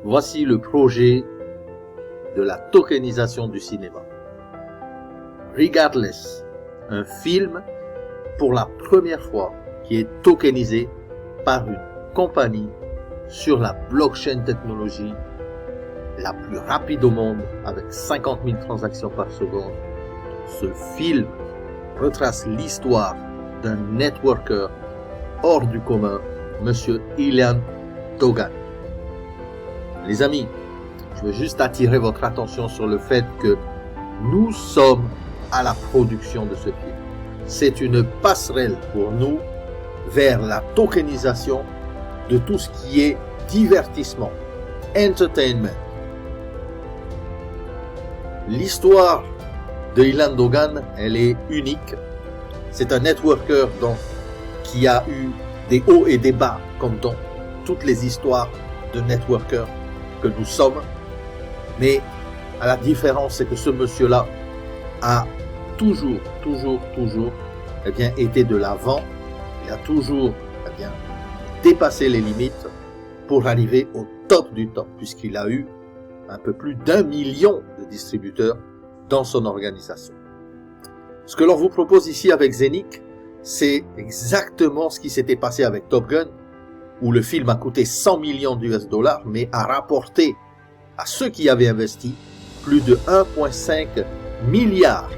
Voici le projet de la tokenisation du cinéma. Regardless, un film pour la première fois qui est tokenisé par une compagnie sur la blockchain technologie la plus rapide au monde avec 50 000 transactions par seconde. Ce film retrace l'histoire d'un networker hors du commun, Monsieur Ilan Togan. Les amis, je veux juste attirer votre attention sur le fait que nous sommes à la production de ce film. C'est une passerelle pour nous vers la tokenisation de tout ce qui est divertissement, entertainment. L'histoire de Ilan Togan, elle est unique. C'est un networker donc qui a eu des hauts et des bas comme dans toutes les histoires de networkers que nous sommes. Mais à la différence, c'est que ce monsieur-là a toujours été de l'avant. Il a toujours dépassé les limites pour arriver au top du top, puisqu'il a eu un peu plus d'1 million de distributeurs dans son organisation. Ce que l'on vous propose ici avec Zenik, c'est exactement ce qui s'était passé avec Top Gun, où le film a coûté 100 millions d'US dollars, mais a rapporté à ceux qui avaient investi plus de 1,5 milliard,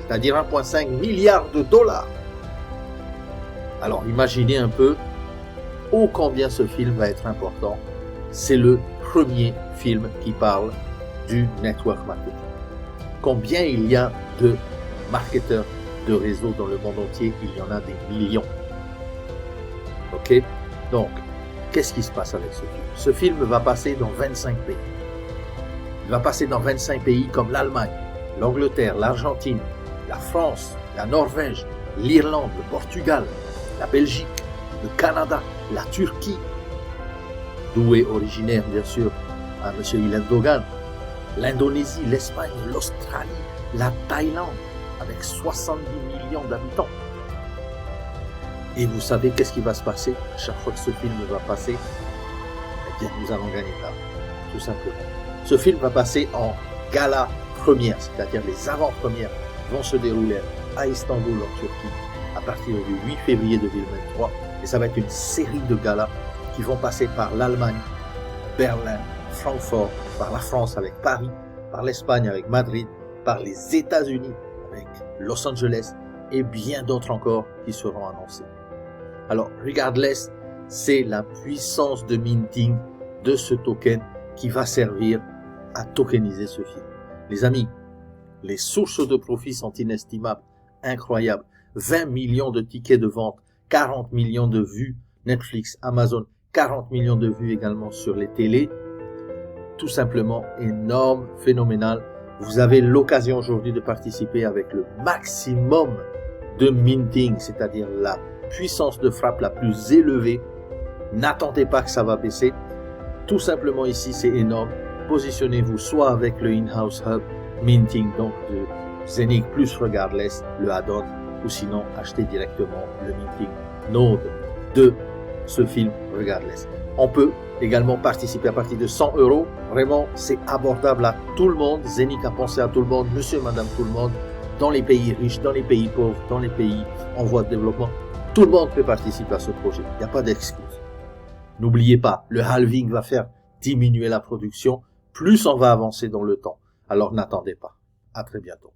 c'est-à-dire 1,5 milliard de dollars. Alors imaginez un peu ô combien ce film va être important. C'est le premier film qui parle du network marketing. Combien il y a de marketeurs de réseaux dans le monde entier? Il y en a des millions. Ok? Donc, qu'est-ce qui se passe avec ce film? Ce film va passer dans 25 pays. Il va passer dans 25 pays comme l'Allemagne, l'Angleterre, l'Argentine, la France, la Norvège, l'Irlande, le Portugal, la Belgique, le Canada, la Turquie, d'où est originaire bien sûr Monsieur Ilan Togan, l'Indonésie, l'Espagne, l'Australie, la Thaïlande, avec 70 millions d'habitants. Et vous savez qu'est-ce qui va se passer à chaque fois que ce film va passer? Eh bien, nous allons gagner de l'argent, tout simplement. Ce film va passer en gala première, c'est-à-dire les avant-premières vont se dérouler à Istanbul, en Turquie, à partir du 8 février 2023. Et ça va être une série de galas qui vont passer par l'Allemagne, Berlin, Francfort, par la France avec Paris, par l'Espagne avec Madrid, par les États-Unis avec Los Angeles et bien d'autres encore qui seront annoncés. Alors, Regardless, c'est la puissance de minting de ce token qui va servir à tokeniser ce film. Les amis, les sources de profit sont inestimables, incroyables. 20 millions de tickets de vente, 40 millions de vues, Netflix, Amazon, 40 millions de vues également sur les télés. Tout simplement énorme, phénoménal. Vous avez l'occasion aujourd'hui de participer avec le maximum de minting, c'est-à-dire la puissance de frappe la plus élevée. N'attendez pas que ça va baisser. Tout simplement ici, c'est énorme. Positionnez-vous soit avec le in-house hub minting, donc de Zenik plus Regardless, le add-on, ou sinon achetez directement le minting node de ce film Regardless. On peut également participer à partir de 100 €. Vraiment, c'est abordable à tout le monde. Zenik a pensé à tout le monde, monsieur, madame, tout le monde, dans les pays riches, dans les pays pauvres, dans les pays en voie de développement. Tout le monde peut participer à ce projet. Il n'y a pas d'excuse. N'oubliez pas, le halving va faire diminuer la production. Plus on va avancer dans le temps. Alors n'attendez pas. À très bientôt.